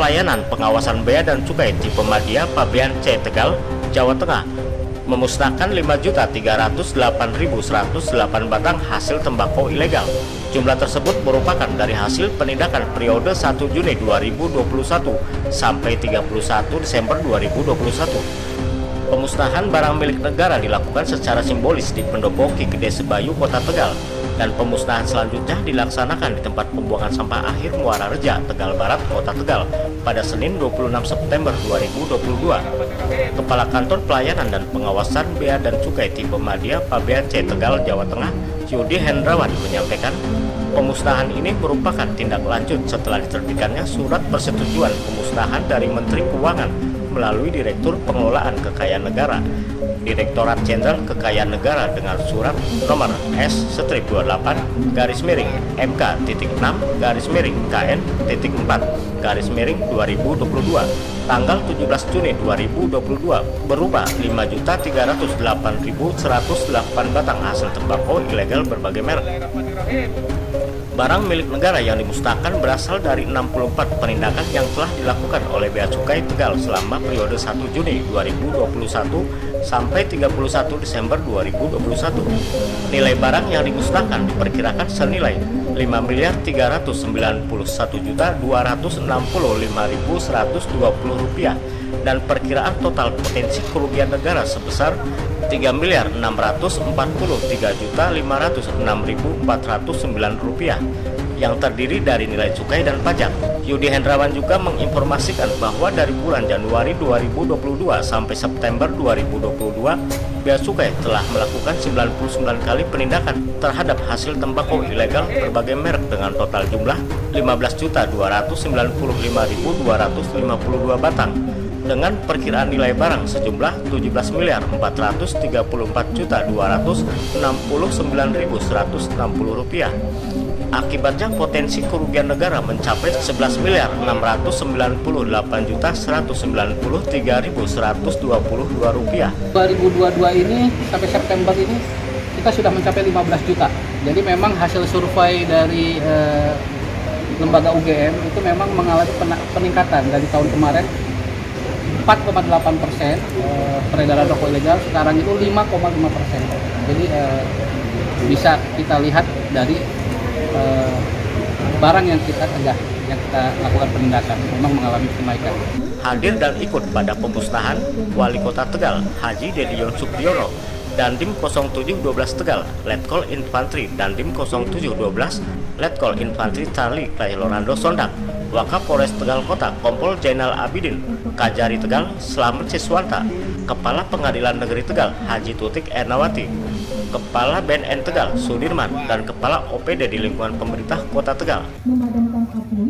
Pelayanan Pengawasan Bea dan Cukai Tipe Madya Pabean C Tegal, Jawa Tengah memusnahkan 5.308.108 batang hasil tembakau ilegal. Jumlah tersebut merupakan dari hasil penindakan periode 1 Juni 2021 sampai 31 Desember 2021. Pemusnahan barang milik negara dilakukan secara simbolis di Pendopo Ki Gede Sebayu, Kota Tegal, dan pemusnahan selanjutnya dilaksanakan di tempat pembuangan sampah akhir Muara Reja, Tegal Barat, Kota Tegal pada Senin 26 September 2022. Kepala Kantor Pelayanan dan Pengawasan Bea dan Cukai Tipe Madya Pabean C Tegal, Jawa Tengah, Yudi Hendrawan menyampaikan, pemusnahan ini merupakan tindak lanjut setelah diterbitkannya surat persetujuan pemusnahan dari Menteri Keuangan melalui Direktur Pengelolaan Kekayaan Negara, Direktorat Jenderal Kekayaan Negara dengan surat nomor S-2-8-MK-6-KN-4-2022 tanggal 17 Juni 2022 berupa 5.308.108 batang hasil tembakau ilegal berbagai merek. Barang milik negara yang dimusnahkan berasal dari 64 penindakan yang telah dilakukan oleh Bea Cukai Tegal selama periode 1 Juni 2021 sampai 31 Desember 2021. Nilai barang yang dimusnahkan diperkirakan senilai Rp5.309.265.120 dan perkiraan total potensi kerugian negara sebesar Rp3.643.506.409 yang terdiri dari nilai cukai dan pajak. Yudi Hendrawan juga menginformasikan bahwa dari bulan Januari 2022 sampai September 2022, Bea Cukai telah melakukan 99 kali penindakan terhadap hasil tembakau ilegal berbagai merek dengan total jumlah 15.295.252 batang dengan perkiraan nilai barang sejumlah Rp17.439.160. Akibatnya potensi kerugian negara mencapai Rp11.698.193.122. 2022 ini sampai September ini kita sudah mencapai 15 juta. Jadi memang hasil survei dari lembaga UGM itu memang mengalami peningkatan dari tahun kemarin 4,8% peredaran rokok ilegal, sekarang itu 5,5%. Jadi bisa kita lihat dari barang yang kita cegah, yang kita lakukan penindakan memang mengalami kenaikan. Hadir dan ikut pada pemusnahan Wali Kota Tegal Haji Dedion Sugiono, Dandim 0712 Tegal, Letkol Infantri Dandim 0712, Letkol Infantri Charlie Lorando Sondak, Wakapolres Tegal Kota Kompol Jainal Abidin, Kajari Tegal Slamet Siswanta, Kepala Pengadilan Negeri Tegal Haji Tutik Ernawati, Kepala BNN Tegal Sudirman, dan Kepala OPD di lingkungan pemerintah Kota Tegal. Memadamkan api